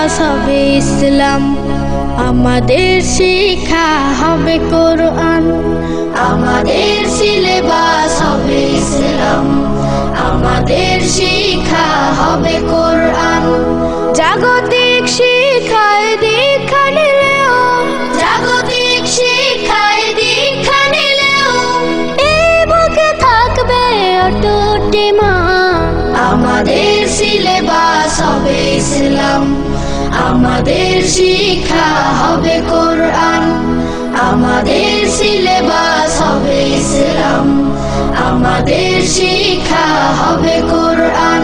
Syllabus হবে ইসলাম, আমাদের শিক্ষা হবে কোরআন। আমাদের সিলেবাস হবে ইসলাম, আমাদের শিক্ষা হবে কোরআন। জাগতিক শিক্ষায় দীক্ষা নিলেও, জাগতিক শিক্ষায় দীক্ষা নিলেও এই বুকে থাকবে অটুট ঈমান। আমাদের সিলেবাস হবে ইসলাম, আমাদের শিক্ষা হবে কোরআন। আমাদের সিলেবাস হবে ইসলাম, আমাদের শিক্ষা হবে কোরআন।